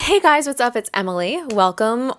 Hey guys, what's up? It's Emily. Welcome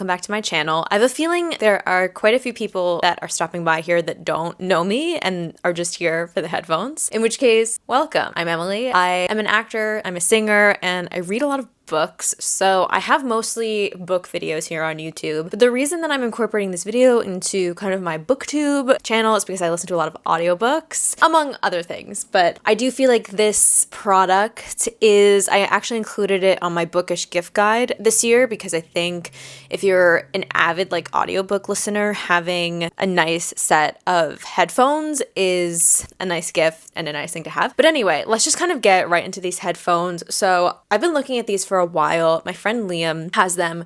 back to my channel. I have a feeling there are quite a few people that are stopping by here that don't know me and are just here for the headphones. In which case, welcome. I'm Emily. I am an actor, I'm a singer, and I read a lot of books, so I have mostly book videos here on YouTube. But the reason that I'm incorporating this video into kind of my booktube channel is because I listen to a lot of audiobooks, among other things. But I do feel like this product I actually included it on my bookish gift guide this year because I think if you're an avid audiobook listener, having a nice set of headphones is a nice gift and a nice thing to have. But anyway, let's just kind of get right into these headphones. So I've been looking at these for a while. My friend Liam has them,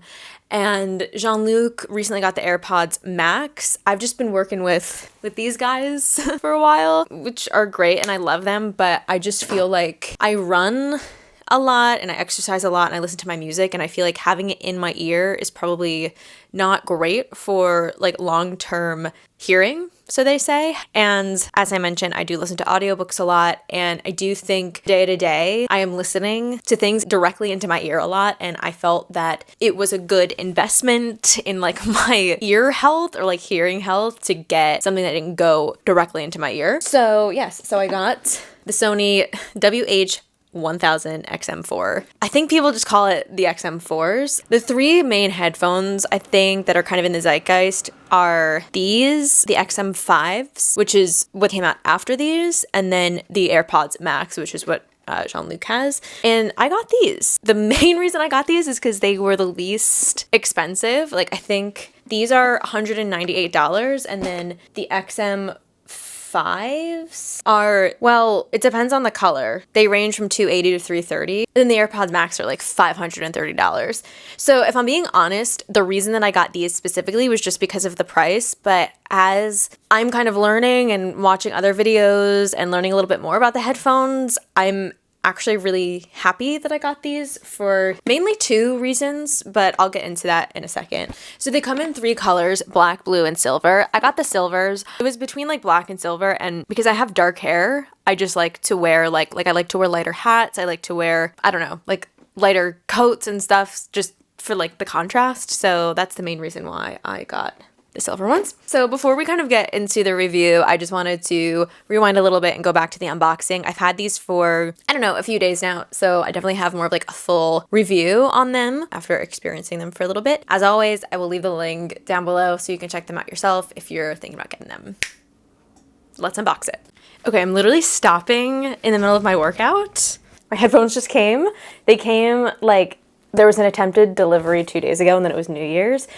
and Jean-Luc recently got the AirPods Max. I've just been working with these guys for a while, which are great and I love them, but I just feel like I run a lot and I exercise a lot and I listen to my music, and I feel like having it in my ear is probably not great for long-term hearing, so they say. And as I mentioned, I do listen to audiobooks a lot, and I do think day to day I am listening to things directly into my ear a lot, and I felt that it was a good investment in my ear health or hearing health to get something that didn't go directly into my ear. So yes, so I got the Sony WH-1000XM4. I think people just call it the XM4s. The three main headphones I think that are kind of in the zeitgeist are these, the XM5s, which is what came out after these, and then the AirPods Max, which is what Jean-Luc has. And I got these. The main reason I got these is because they were the least expensive. I think these are $198, and then the XM5s are, well, it depends on the color. They range from $280 to $330. And the AirPods Max are $530. So if I'm being honest, the reason that I got these specifically was just because of the price. But as I'm kind of learning and watching other videos and learning a little bit more about the headphones, I'm actually really happy that I got these for mainly two reasons, but I'll get into that in a second. So they come in three colors: black, blue, and silver. I got the silvers. It was between black and silver, and because I have dark hair, I just like to wear I like to wear lighter hats. I like to wear, I don't know, lighter coats and stuff just for the contrast. So that's the main reason why I got the silver ones. So before we kind of get into the review, I just wanted to rewind a little bit and go back to the unboxing. I've had these for, I don't know, a few days now, so I definitely have more of a full review on them after experiencing them for a little bit. As always, I will leave the link down below so you can check them out yourself if you're thinking about getting them. Let's unbox it. Okay, I'm literally stopping in the middle of my workout. My headphones just came. They came there was an attempted delivery 2 days ago, and then it was New Year's.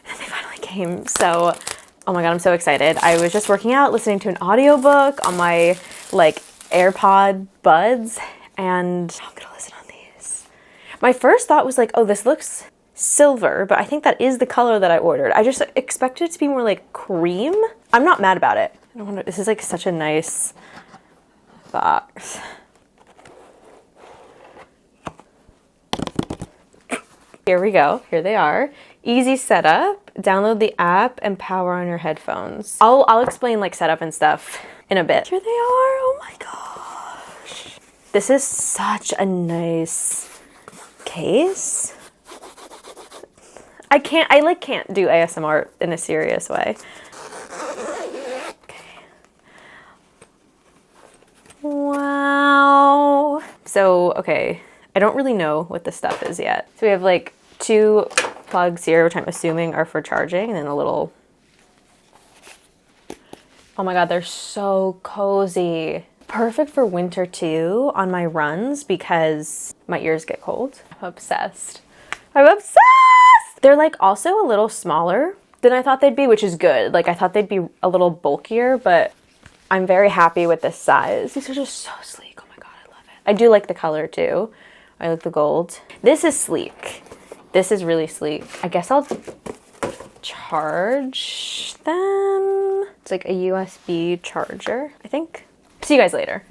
And they finally came. So, oh my God, I'm so excited. I was just working out, listening to an audiobook on my AirPod buds, and I'm gonna listen on these. My first thought was oh, this looks silver, but I think that is the color that I ordered. I just expected it to be more cream. I'm not mad about it. I don't wonder, this is such a nice box. Here we go. Here they are. Easy setup. Download the app and power on your headphones. I'll explain setup and stuff in a bit. Here they are. Oh my gosh. This is such a nice case. I can't do ASMR in a serious way. Okay. Wow. So, okay. I don't really know what this stuff is yet. So we have two plugs here, which I'm assuming are for charging, and then a little, oh my God, they're so cozy. Perfect for winter too on my runs because my ears get cold. I'm obsessed. I'm obsessed! They're also a little smaller than I thought they'd be, which is good. I thought they'd be a little bulkier, but I'm very happy with this size. These are just so sleek. Oh my God, I love it. I do like the color too. I like the gold. This is sleek. This is really sleek. I guess I'll charge them. It's a USB charger, I think. See you guys later.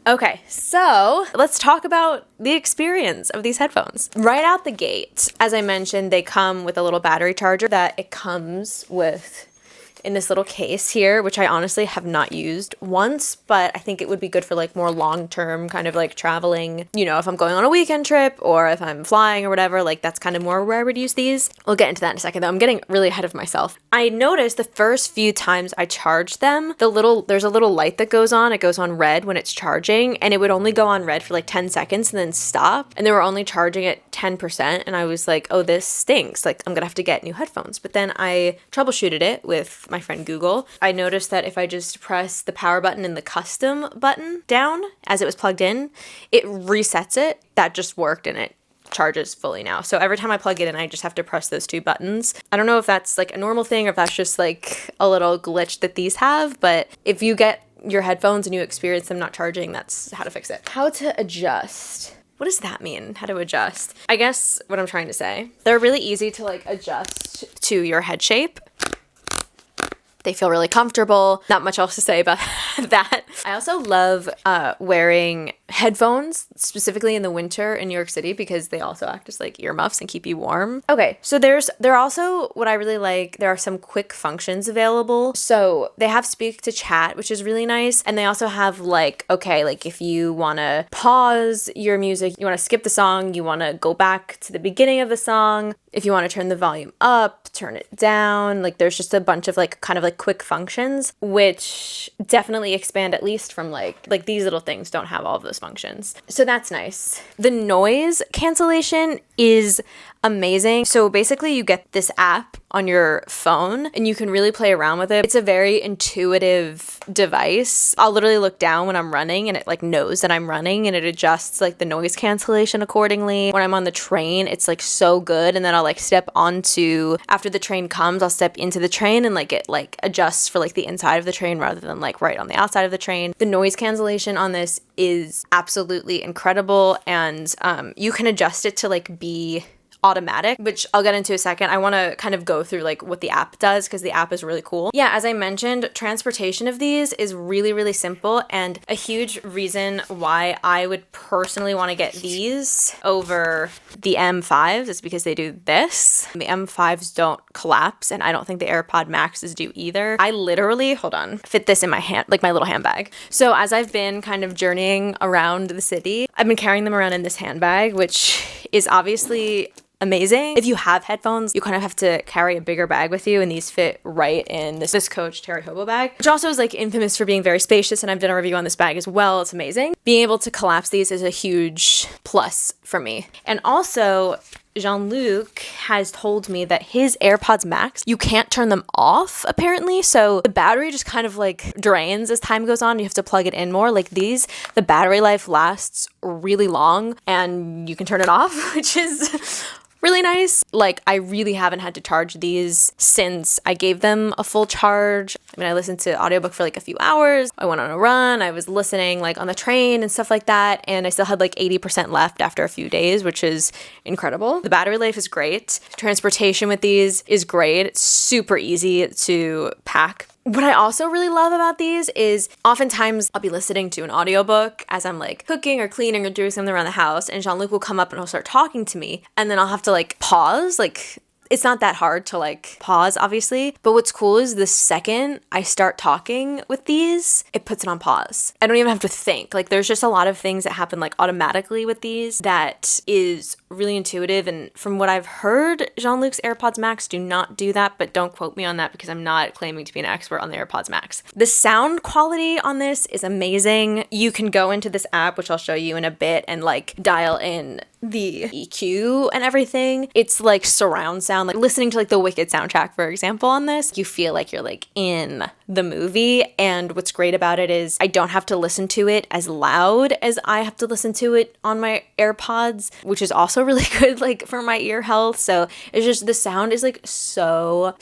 Okay, so let's talk about the experience of these headphones. Right out the gate, as I mentioned, they come with a little battery charger that it comes with in this little case here, which I honestly have not used once, but I think it would be good for like more long-term kind of like traveling, you know, if I'm going on a weekend trip or if I'm flying or whatever, like that's kind of more where I would use these. We'll get into that in a second though. I'm getting really ahead of myself. I noticed the first few times I charged them, there's a little light that goes on. It goes on red when it's charging, and it would only go on red for like 10 seconds and then stop. And they were only charging at 10%. And I was like, oh, this stinks. Like I'm gonna have to get new headphones. But then I troubleshooted it with my friend Google. I noticed that if I just press the power button and the custom button down as it was plugged in, it resets it. That just worked, and it charges fully now. So every time I plug it in, I just have to press those two buttons. I don't know if that's like a normal thing or if that's just like a little glitch that these have, but if you get your headphones and you experience them not charging, that's how to fix it. How to adjust. What does that mean? How to adjust? I guess what I'm trying to say, they're really easy to like adjust to your head shape. They feel really comfortable. Not much else to say about that. I also love wearing headphones, specifically in the winter in New York City, because they also act as like earmuffs and keep you warm. Okay, so there are also, what I really like, there are some quick functions available. So they have speak to chat, which is really nice. And they also have like, okay, like if you want to pause your music, you want to skip the song, you want to go back to the beginning of the song, if you want to turn the volume up, turn it down, like there's just a bunch of like kind of like quick functions, which definitely expand at least from like these little things don't have all of those functions. So that's nice. The noise cancellation is amazing. So basically you get this app on your phone and you can really play around with it. It's a very intuitive device. I'll literally look down when I'm running and it like knows that I'm running and it adjusts like the noise cancellation accordingly. When I'm on the train, it's like so good. And then I'll like step onto, after the train comes, I'll step into the train and like it like adjusts for like the inside of the train rather than like right on the outside of the train. The noise cancellation on this is absolutely incredible, and you can adjust it to like be automatic, which I'll get into a second. I want to kind of go through like what the app does because the app is really cool. Yeah, as I mentioned, transportation of these is really, really simple, and a huge reason why I would personally want to get these over the M5s is because they do this. The M5s don't collapse, and I don't think the AirPod Maxes do either. I literally, fit this in my hand, like my little handbag. So as I've been kind of journeying around the city, I've been carrying them around in this handbag, which is obviously amazing. If you have headphones, you kind of have to carry a bigger bag with you, and these fit right in this Coach Terry Hobo bag, which also is like infamous for being very spacious, and I've done a review on this bag as well. It's amazing. Being able to collapse these is a huge plus for me. And also, Jean-Luc has told me that his AirPods Max, you can't turn them off apparently, so the battery just kind of like drains as time goes on. You have to plug it in more. Like these, the battery life lasts really long and you can turn it off, which is really nice. Like I really haven't had to charge these since I gave them a full charge. I mean, I listened to audiobook for like a few hours. I went on a run. I was listening like on the train and stuff like that. And I still had like 80% left after a few days, which is incredible. The battery life is great. Transportation with these is great. It's super easy to pack. What I also really love about these is oftentimes I'll be listening to an audiobook as I'm like cooking or cleaning or doing something around the house, and Jean-Luc will come up and he'll start talking to me, and then I'll have to like pause. Like it's not that hard to like pause, obviously. But what's cool is the second I start talking with these, it puts it on pause. I don't even have to think. Like there's just a lot of things that happen like automatically with these that is really intuitive. And from what I've heard, Jean-Luc's AirPods Max do not do that, but don't quote me on that because I'm not claiming to be an expert on the AirPods Max. The sound quality on this is amazing. You can go into this app, which I'll show you in a bit, and like dial in the EQ and everything. It's like surround sound, like listening to like the Wicked soundtrack, for example, on this. You feel like you're like in the movie. And what's great about it is I don't have to listen to it as loud as I have to listen to it on my AirPods, which is also really good like for my ear health. So it's just, the sound is like so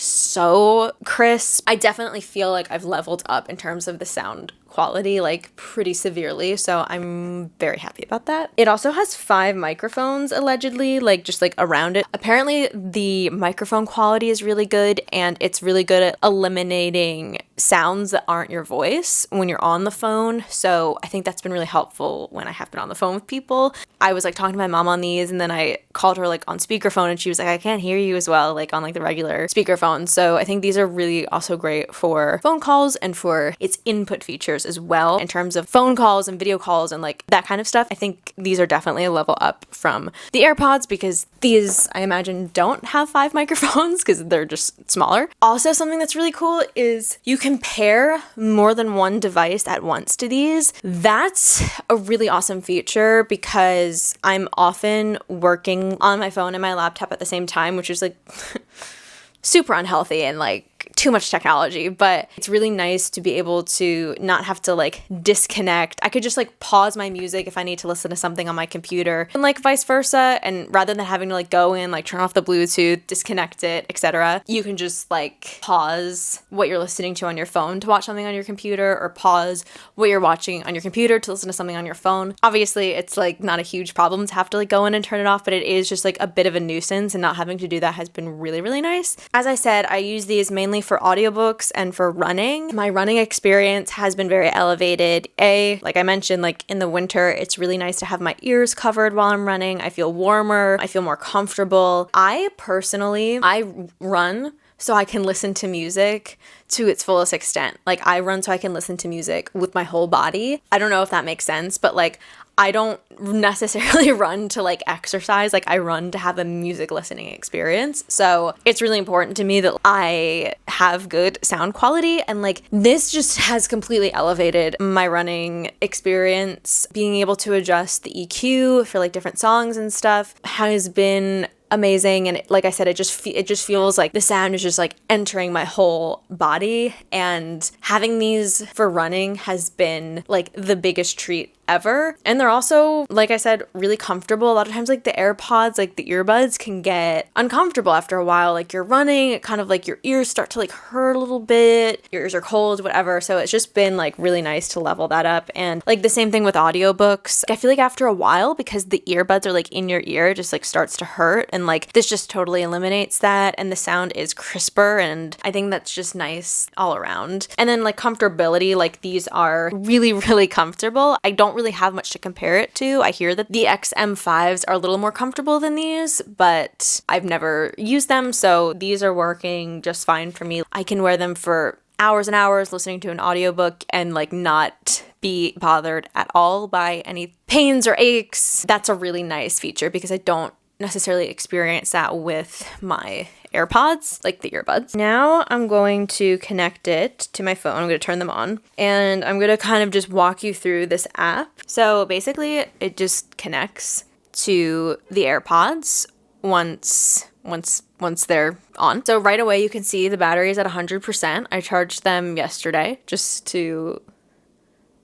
crisp. I definitely feel like I've leveled up in terms of the sound quality like pretty severely, so I'm very happy about that. It also has 5 microphones allegedly, like just like around it. Apparently the microphone quality is really good, and it's really good at eliminating sounds that aren't your voice when you're on the phone. So I think that's been really helpful when I have been on the phone with people. I was like talking to my mom on these, and then I called her like on speakerphone, and she was like, I can't hear you as well, like on like the regular speakerphone. So I think these are really also great for phone calls and for its input features as well. In terms of phone calls and video calls and like that kind of stuff, I think these are definitely a level up from the AirPods, because these, I imagine, don't have 5 microphones because they're just smaller. Also, something that's really cool is you can pair more than one device at once to these. That's a really awesome feature because I'm often working on my phone and my laptop at the same time, which is like super unhealthy and like too much technology, but it's really nice to be able to not have to like disconnect. I could just like pause my music if I need to listen to something on my computer, and like vice versa. And rather than having to like go in, like turn off the Bluetooth, disconnect it, etc., you can just like pause what you're listening to on your phone to watch something on your computer, or pause what you're watching on your computer to listen to something on your phone. Obviously, it's like not a huge problem to have to like go in and turn it off, but it is just like a bit of a nuisance, and not having to do that has been really, really nice. As I said, I use these mainly for audiobooks and for running. My running experience has been very elevated. Like I mentioned, like in the winter, it's really nice to have my ears covered while I'm running. I feel warmer. I feel more comfortable. I run so I can listen to music to its fullest extent. Like I run so I can listen to music with my whole body. I don't know if that makes sense, but like I don't necessarily run to like exercise. Like I run to have a music listening experience. So it's really important to me that I have good sound quality, and like this just has completely elevated my running experience. Being able to adjust the EQ for like different songs and stuff has been amazing. And like I said, it just feels like the sound is just like entering my whole body, and having these for running has been like the biggest treat ever. And they're also, like I said, really comfortable. A lot of times like the AirPods, like the earbuds, can get uncomfortable after a while. Like you're running, it kind of like your ears start to like hurt a little bit, your ears are cold, whatever. So it's just been like really nice to level that up. And like the same thing with audiobooks. I feel like after a while, because the earbuds are like in your ear, it just like starts to hurt, and like this just totally eliminates that, and the sound is crisper, and I think that's just nice all around. And then like comfortability, like these are really, really comfortable. I don't really have much to compare it to. I hear that the XM5s are a little more comfortable than these, but I've never used them, so these are working just fine for me. I can wear them for hours and hours listening to an audiobook and like not be bothered at all by any pains or aches. That's a really nice feature because I don't necessarily experience that with my AirPods, like the earbuds. Now I'm going to connect it to my phone. I'm going to turn them on, and I'm going to kind of just walk you through this app. So basically it just connects to the AirPods once they're on. So right away you can see the battery is at 100%. I charged them yesterday just to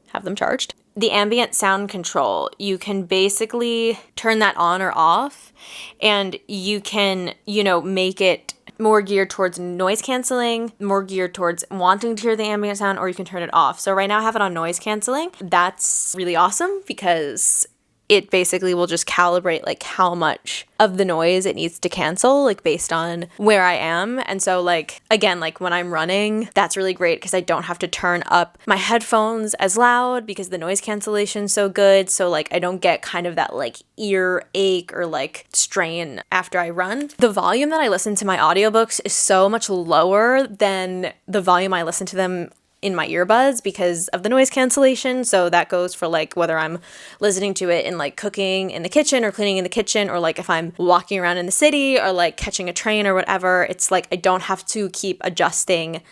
have them charged. The ambient sound control, you can basically turn that on or off, and you can, make it more geared towards noise canceling, more geared towards wanting to hear the ambient sound, or you can turn it off. So right now I have it on noise canceling. That's really awesome because it basically will just calibrate like how much of the noise it needs to cancel, like based on where I am. And so like, again, like when I'm running, that's really great because I don't have to turn up my headphones as loud because the noise cancellation's so good. So like I don't get kind of that like ear ache or like strain after I run. The volume that I listen to my audiobooks is so much lower than the volume I listen to them in my earbuds because of the noise cancellation. So that goes for like whether I'm listening to it in like cooking in the kitchen or cleaning in the kitchen, or like if I'm walking around in the city or like catching a train or whatever. It's like I don't have to keep adjusting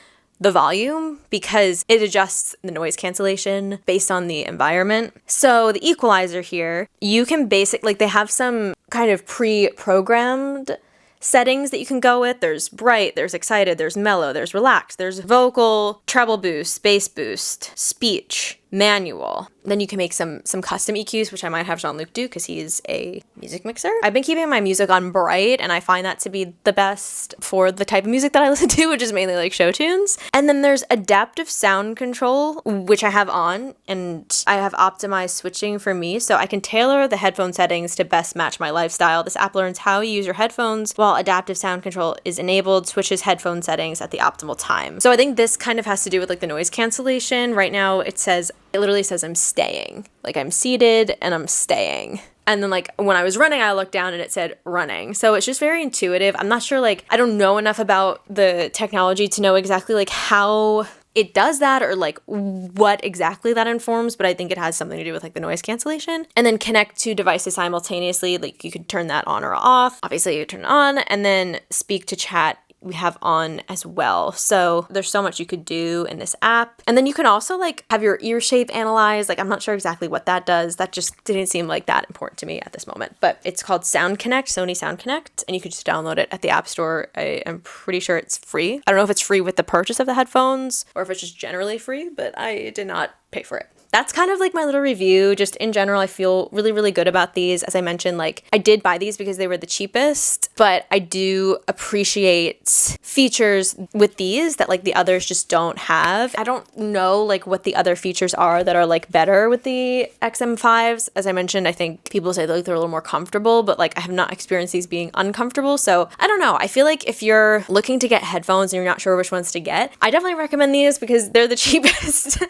the volume because it adjusts the noise cancellation based on the environment. So the equalizer here, you can like they have some kind of pre-programmed settings that you can go with. There's bright, there's excited, there's mellow, there's relaxed, there's vocal, treble boost, bass boost, speech, manual. Then you can make some custom EQs, which I might have Jean-Luc do because he's a music mixer. I've been keeping my music on bright, and I find that to be the best for the type of music that I listen to, which is mainly like show tunes. And then there's adaptive sound control, which I have on, and I have optimized switching for me, so I can tailor the headphone settings to best match my lifestyle. This app learns how you use your headphones while adaptive sound control is enabled, switches headphone settings at the optimal time. So I think this kind of has to do with like the noise cancellation. Right now it literally says I'm staying. Like I'm seated and I'm staying. And then like when I was running, I looked down and it said running. So it's just very intuitive. I'm not sure, like I don't know enough about the technology to know exactly like how it does that or like what exactly that informs, but I think it has something to do with like the noise cancellation. And then connect to devices simultaneously. Like you could turn that on or off. Obviously you turn it on, and then speak to chat we have on as well. So there's so much you could do in this app. And then you can also like have your ear shape analyzed. Like I'm not sure exactly what that does. That just didn't seem like that important to me at this moment. But it's called Sound Connect, Sony Sound Connect, and you could just download it at the App Store. I am pretty sure it's free. I don't know if it's free with the purchase of the headphones or if it's just generally free, but I did not pay for it. That's kind of like my little review. Just in general, I feel really, really good about these. As I mentioned, like I did buy these because they were the cheapest, but I do appreciate features with these that like the others just don't have. I don't know like what the other features are that are like better with the XM5s. As I mentioned, I think people say like they're a little more comfortable, but like I have not experienced these being uncomfortable. So I don't know. I feel like if you're looking to get headphones and you're not sure which ones to get, I definitely recommend these because they're the cheapest.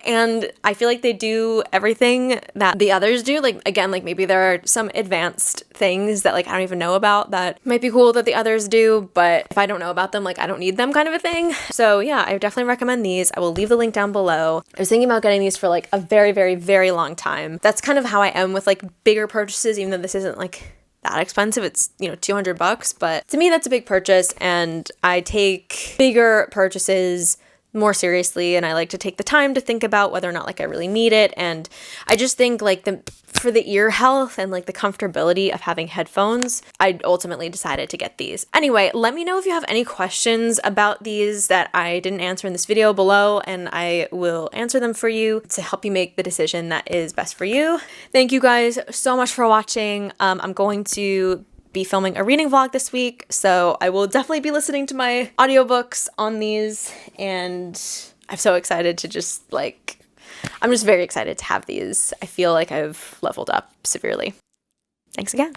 And I feel like they do everything that the others do. Like again, like maybe there are some advanced things that like I don't even know about that might be cool that the others do, but if I don't know about them, like I don't need them kind of a thing. So yeah, I definitely recommend these. I will leave the link down below. I was thinking about getting these for like a very, very, very long time. That's kind of how I am with like bigger purchases, even though this isn't like that expensive. It's, you know, $200, but to me that's a big purchase, and I take bigger purchases more seriously, and I like to take the time to think about whether or not like I really need it. And I just think like for the ear health and like the comfortability of having headphones, I ultimately decided to get these. Anyway, let me know if you have any questions about these that I didn't answer in this video below, and I will answer them for you to help you make the decision that is best for you. Thank you guys so much for watching. I'm going to be filming a reading vlog this week, so I will definitely be listening to my audiobooks on these, and I'm so excited to just like, I'm just very excited to have these. I feel like I've leveled up severely. Thanks again.